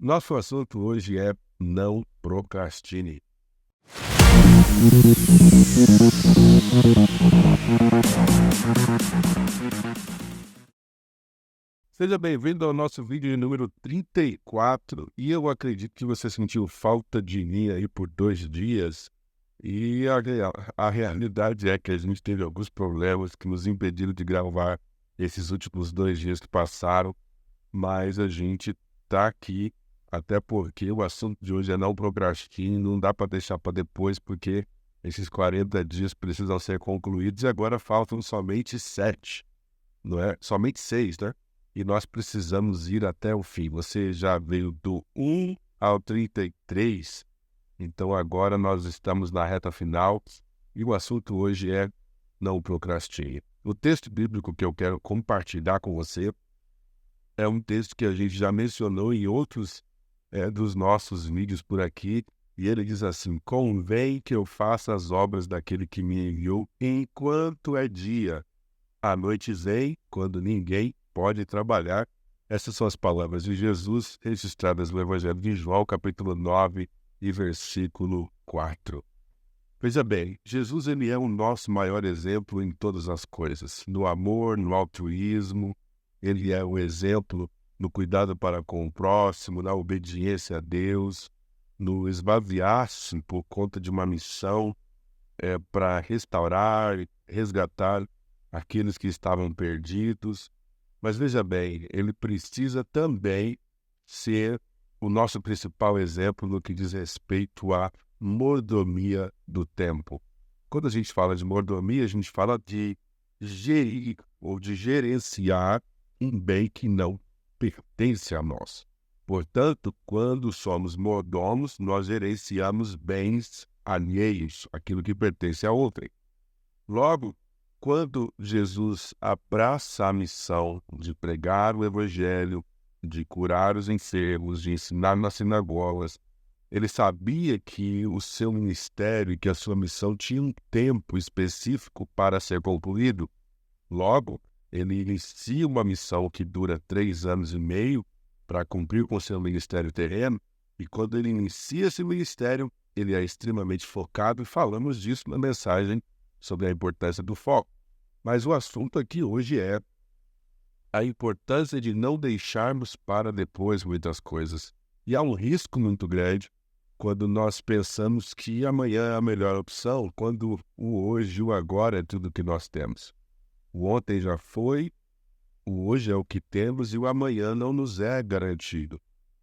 Nosso assunto hoje é não procrastine. Seja bem-vindo ao nosso vídeo de número 34 e eu acredito que você sentiu falta de mim aí por 2 dias e a realidade é que a gente teve alguns problemas que nos impediram de gravar esses últimos 2 dias que passaram, mas a gente tá aqui, até porque o assunto de hoje é não procrastine, não dá para deixar para depois, porque esses 40 dias precisam ser concluídos e agora faltam somente 7, não é? Somente 6, né? E nós precisamos ir até o fim. Você já veio do 1 ao 33, então agora nós estamos na reta final e o assunto hoje é não procrastine. O texto bíblico que eu quero compartilhar com você é um texto que a gente já mencionou em outros dos nossos vídeos por aqui, e ele diz assim: convém que eu faça as obras daquele que me enviou enquanto é dia. A noite vem, quando ninguém pode trabalhar. Essas são as palavras de Jesus registradas no Evangelho de João, capítulo 9 e versículo 4. Veja bem, Jesus ele é o nosso maior exemplo em todas as coisas, no amor, no altruísmo. Ele é o exemplo no cuidado para com o próximo, na obediência a Deus, no esvaziar-se por conta de uma missão para restaurar, resgatar aqueles que estavam perdidos. Mas veja bem, ele precisa também ser o nosso principal exemplo no que diz respeito à mordomia do tempo. Quando a gente fala de mordomia, a gente fala de gerir ou de gerenciar um bem que não pertence a nós. Portanto, quando somos mordomos, nós gerenciamos bens alheios, aquilo que pertence a outrem. Logo, quando Jesus abraça a missão de pregar o evangelho, de curar os enfermos, de ensinar nas sinagogas, ele sabia que o seu ministério e que a sua missão tinha um tempo específico para ser concluído. Logo, ele inicia uma missão que dura 3 anos e meio para cumprir com o seu ministério terreno, e quando ele inicia esse ministério, ele é extremamente focado, e falamos disso na mensagem sobre a importância do foco. Mas o assunto aqui hoje é a importância de não deixarmos para depois muitas coisas. E há um risco muito grande quando nós pensamos que amanhã é a melhor opção, quando o hoje e o agora é tudo que nós temos. O ontem já foi, o hoje é o que temos e o amanhã não nos é garantido.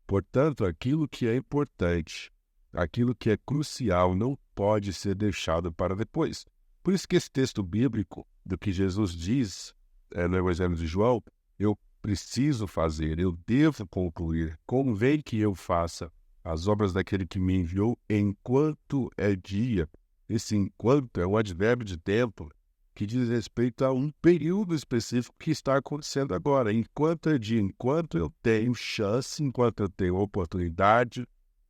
Portanto, aquilo que é importante, aquilo que é crucial, não pode ser deixado para depois. Por isso que esse texto bíblico, do que Jesus diz no Evangelho de João, eu preciso fazer, eu devo concluir, convém que eu faça as obras daquele que me enviou enquanto é dia. Esse enquanto é um advérbio de tempo que diz respeito a um período específico que está acontecendo agora. Enquanto é dia, enquanto eu tenho chance, enquanto eu tenho oportunidade,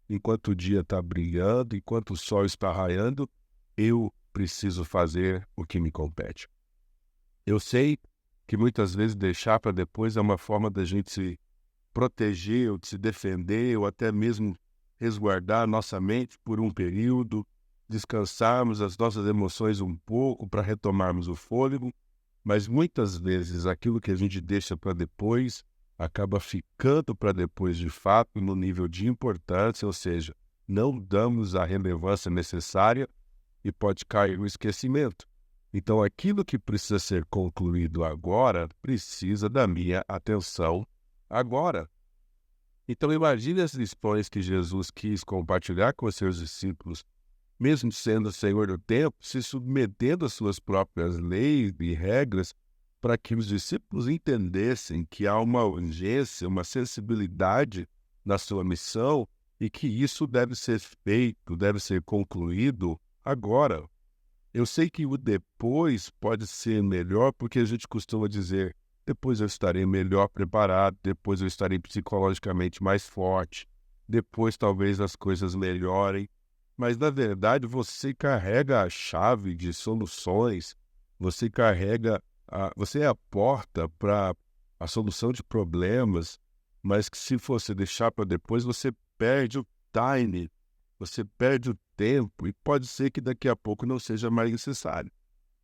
enquanto o dia está brilhando, enquanto o sol está raiando, eu preciso fazer o que me compete. Eu sei que muitas vezes deixar para depois é uma forma da gente se proteger, ou de se defender, ou até mesmo resguardar nossa mente por um período, descansarmos as nossas emoções um pouco para retomarmos o fôlego, mas muitas vezes aquilo que a gente deixa para depois acaba ficando para depois de fato no nível de importância, ou seja, não damos a relevância necessária e pode cair no esquecimento. Então, aquilo que precisa ser concluído agora precisa da minha atenção agora. Então, imagine as lições que Jesus quis compartilhar com os seus discípulos, mesmo sendo o Senhor do tempo, se submetendo às suas próprias leis e regras, para que os discípulos entendessem que há uma urgência, uma sensibilidade na sua missão e que isso deve ser feito, deve ser concluído agora. Eu sei que o depois pode ser melhor porque a gente costuma dizer: depois eu estarei melhor preparado, depois eu estarei psicologicamente mais forte, depois talvez as coisas melhorem. Mas, na verdade, você carrega a chave de soluções, você é a porta para a solução de problemas, mas que se você deixar para depois, você perde o time, você perde o tempo e pode ser que daqui a pouco não seja mais necessário.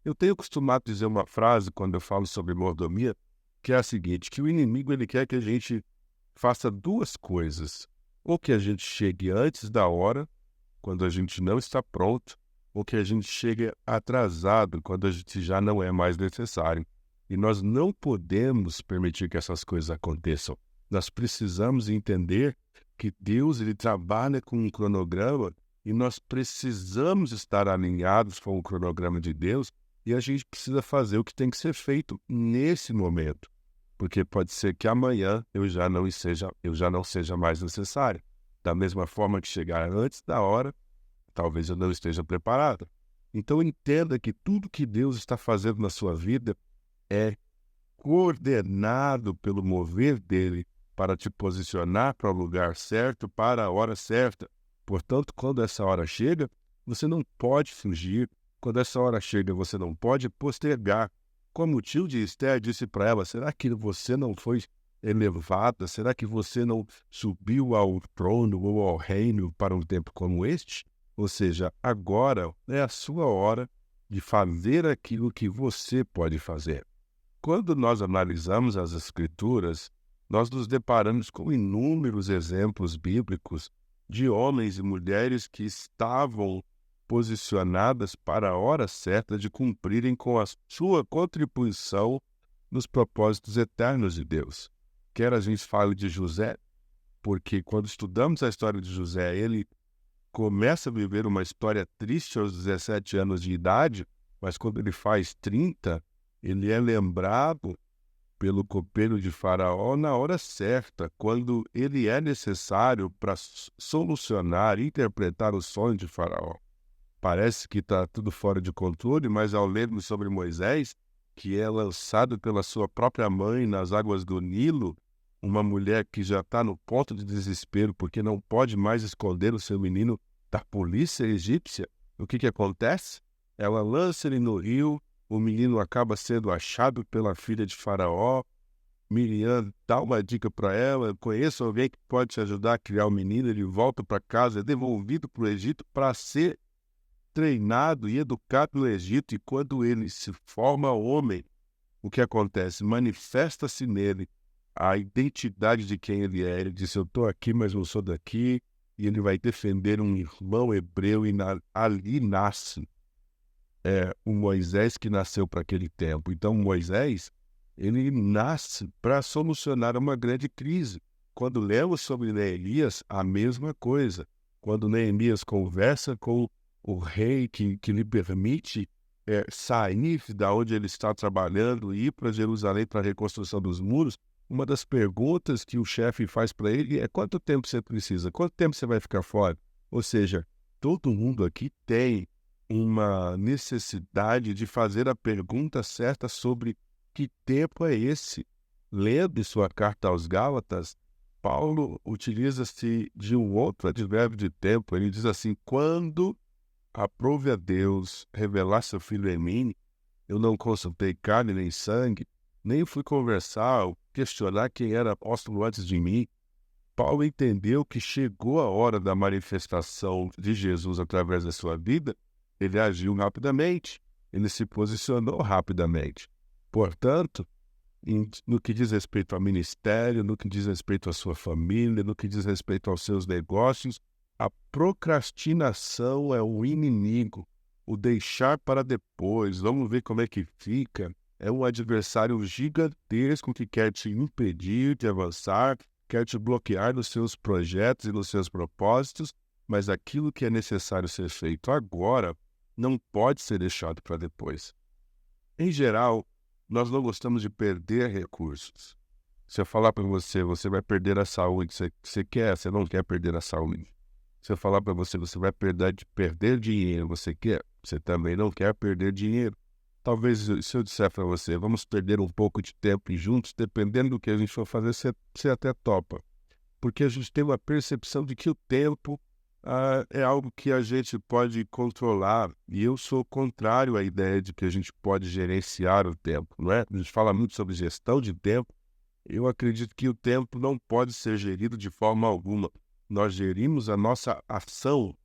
Eu tenho costumado dizer uma frase quando eu falo sobre mordomia, que é a seguinte, que o inimigo ele quer que a gente faça duas coisas. Ou que a gente chegue antes da hora, quando a gente não está pronto, ou que a gente chegue atrasado, quando a gente já não é mais necessário. E nós não podemos permitir que essas coisas aconteçam. Nós precisamos entender que Deus ele trabalha com um cronograma e nós precisamos estar alinhados com o cronograma de Deus e a gente precisa fazer o que tem que ser feito nesse momento. Porque pode ser que amanhã eu já não seja mais necessário. Da mesma forma que chegar antes da hora, talvez eu não esteja preparado. Então entenda que tudo que Deus está fazendo na sua vida é coordenado pelo mover dele para te posicionar para o lugar certo, para a hora certa. Portanto, quando essa hora chega, você não pode fugir. Quando essa hora chega, você não pode postergar. Como o tio de Esther disse para ela, será que você não foi elevada? Será que você não subiu ao trono ou ao reino para um tempo como este? Ou seja, agora é a sua hora de fazer aquilo que você pode fazer. Quando nós analisamos as Escrituras, nós nos deparamos com inúmeros exemplos bíblicos de homens e mulheres que estavam posicionadas para a hora certa de cumprirem com a sua contribuição nos propósitos eternos de Deus. Quer a gente fale de José, porque quando estudamos a história de José, ele começa a viver uma história triste aos 17 anos de idade, mas quando ele faz 30, ele é lembrado pelo copeiro de Faraó na hora certa, quando ele é necessário para solucionar, interpretar o sonho de Faraó. Parece que está tudo fora de controle, mas ao lermos sobre Moisés, que é lançado pela sua própria mãe nas águas do Nilo, uma mulher que já está no ponto de desespero porque não pode mais esconder o seu menino da polícia egípcia, o que acontece? Ela lança ele no rio, o menino acaba sendo achado pela filha de Faraó. Miriam dá uma dica para ela, conheço alguém que pode te ajudar a criar o menino, ele volta para casa, é devolvido para o Egito para ser treinado e educado no Egito, e quando ele se forma homem, o que acontece? Manifesta-se nele a identidade de quem ele é. Ele diz, eu estou aqui, mas não sou daqui, e ele vai defender um irmão hebreu, e ali nasce o Moisés que nasceu para aquele tempo. Então, Moisés, ele nasce para solucionar uma grande crise. Quando lemos sobre Neemias, a mesma coisa. Quando Neemias conversa com o rei que lhe permite sair da onde ele está trabalhando e ir para Jerusalém para a reconstrução dos muros, uma das perguntas que o chefe faz para ele é quanto tempo você precisa? Quanto tempo você vai ficar fora? Ou seja, todo mundo aqui tem uma necessidade de fazer a pergunta certa sobre que tempo é esse. Lendo sua carta aos Gálatas, Paulo utiliza-se de um outro advérbio de tempo. Ele diz assim, quando aprove a Deus revelar seu Filho em mim, eu não consultei carne nem sangue, nem fui conversar ou questionar quem era apóstolo antes de mim. Paulo entendeu que chegou a hora da manifestação de Jesus através da sua vida. Ele agiu rapidamente, ele se posicionou rapidamente. Portanto, no que diz respeito ao ministério, no que diz respeito à sua família, no que diz respeito aos seus negócios, a procrastinação é o inimigo, o deixar para depois, vamos ver como é que fica, é um adversário gigantesco que quer te impedir de avançar, quer te bloquear nos seus projetos e nos seus propósitos, mas aquilo que é necessário ser feito agora não pode ser deixado para depois. Em geral, nós não gostamos de perder recursos. Se eu falar para você, você vai perder a saúde, você não quer perder a saúde. Se eu falar para você, você vai perder dinheiro, você também não quer perder dinheiro. Talvez se eu disser para você, vamos perder um pouco de tempo juntos, dependendo do que a gente for fazer, você até topa. Porque a gente tem uma percepção de que o tempo é algo que a gente pode controlar. E eu sou contrário à ideia de que a gente pode gerenciar o tempo, não é? A gente fala muito sobre gestão de tempo, Eu acredito que o tempo não pode ser gerido de forma alguma. Nós gerimos a nossa ação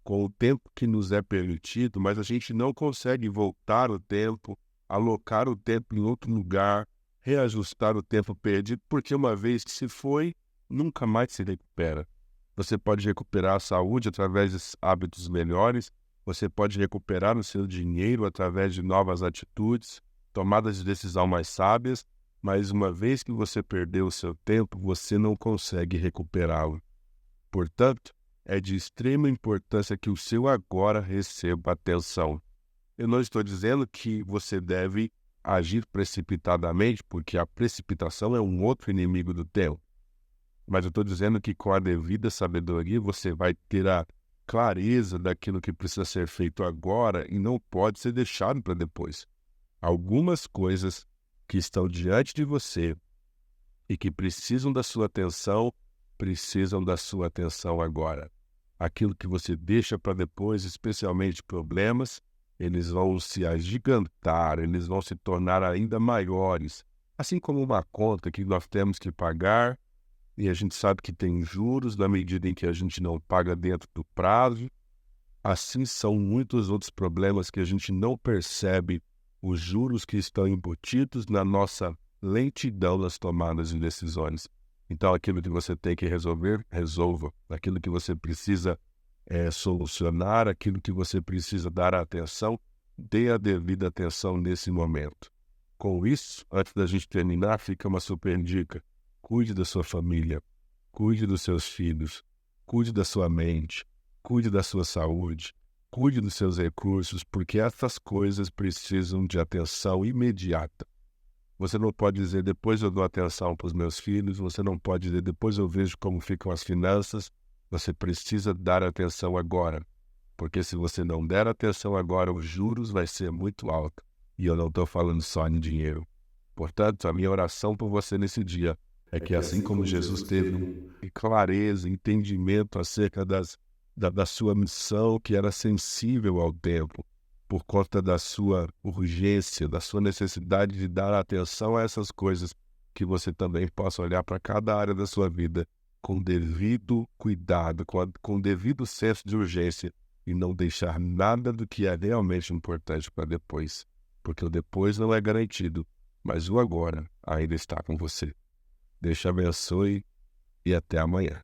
com o tempo que nos é permitido, mas a gente não consegue voltar o tempo, alocar o tempo em outro lugar, reajustar o tempo perdido, porque uma vez que se foi, nunca mais se recupera. Você pode recuperar a saúde através de hábitos melhores, você pode recuperar o seu dinheiro através de novas atitudes, tomadas de decisão mais sábias, mas uma vez que você perdeu o seu tempo, você não consegue recuperá-lo. Portanto, é de extrema importância que o seu agora receba atenção. Eu não estou dizendo que você deve agir precipitadamente, porque a precipitação é um outro inimigo do tempo. Mas eu estou dizendo que com a devida sabedoria você vai ter a clareza daquilo que precisa ser feito agora e não pode ser deixado para depois. Algumas coisas que estão diante de você e que precisam da sua atenção, precisam da sua atenção agora. Aquilo que você deixa para depois, especialmente problemas, eles vão se agigantar, eles vão se tornar ainda maiores. Assim como uma conta que nós temos que pagar, e a gente sabe que tem juros na medida em que a gente não paga dentro do prazo, assim são muitos outros problemas que a gente não percebe os juros que estão embutidos na nossa lentidão nas tomadas de decisões. Então, aquilo que você tem que resolver, resolva. Aquilo que você precisa solucionar, aquilo que você precisa dar atenção, dê a devida atenção nesse momento. Com isso, antes da gente terminar, fica uma super dica. Cuide da sua família, cuide dos seus filhos, cuide da sua mente, cuide da sua saúde, cuide dos seus recursos, porque essas coisas precisam de atenção imediata. Você não pode dizer, depois eu dou atenção para os meus filhos, você não pode dizer, depois eu vejo como ficam as finanças. Você precisa dar atenção agora, porque se você não der atenção agora, os juros vai ser muito alto. E eu não estou falando só em dinheiro. Portanto, a minha oração por você nesse dia é que assim como Jesus teve clareza, entendimento acerca da sua missão, que era sensível ao tempo, por conta da sua urgência, da sua necessidade de dar atenção a essas coisas, que você também possa olhar para cada área da sua vida com devido cuidado, com devido senso de urgência e não deixar nada do que é realmente importante para depois, porque o depois não é garantido, mas o agora ainda está com você. Deus te abençoe e até amanhã.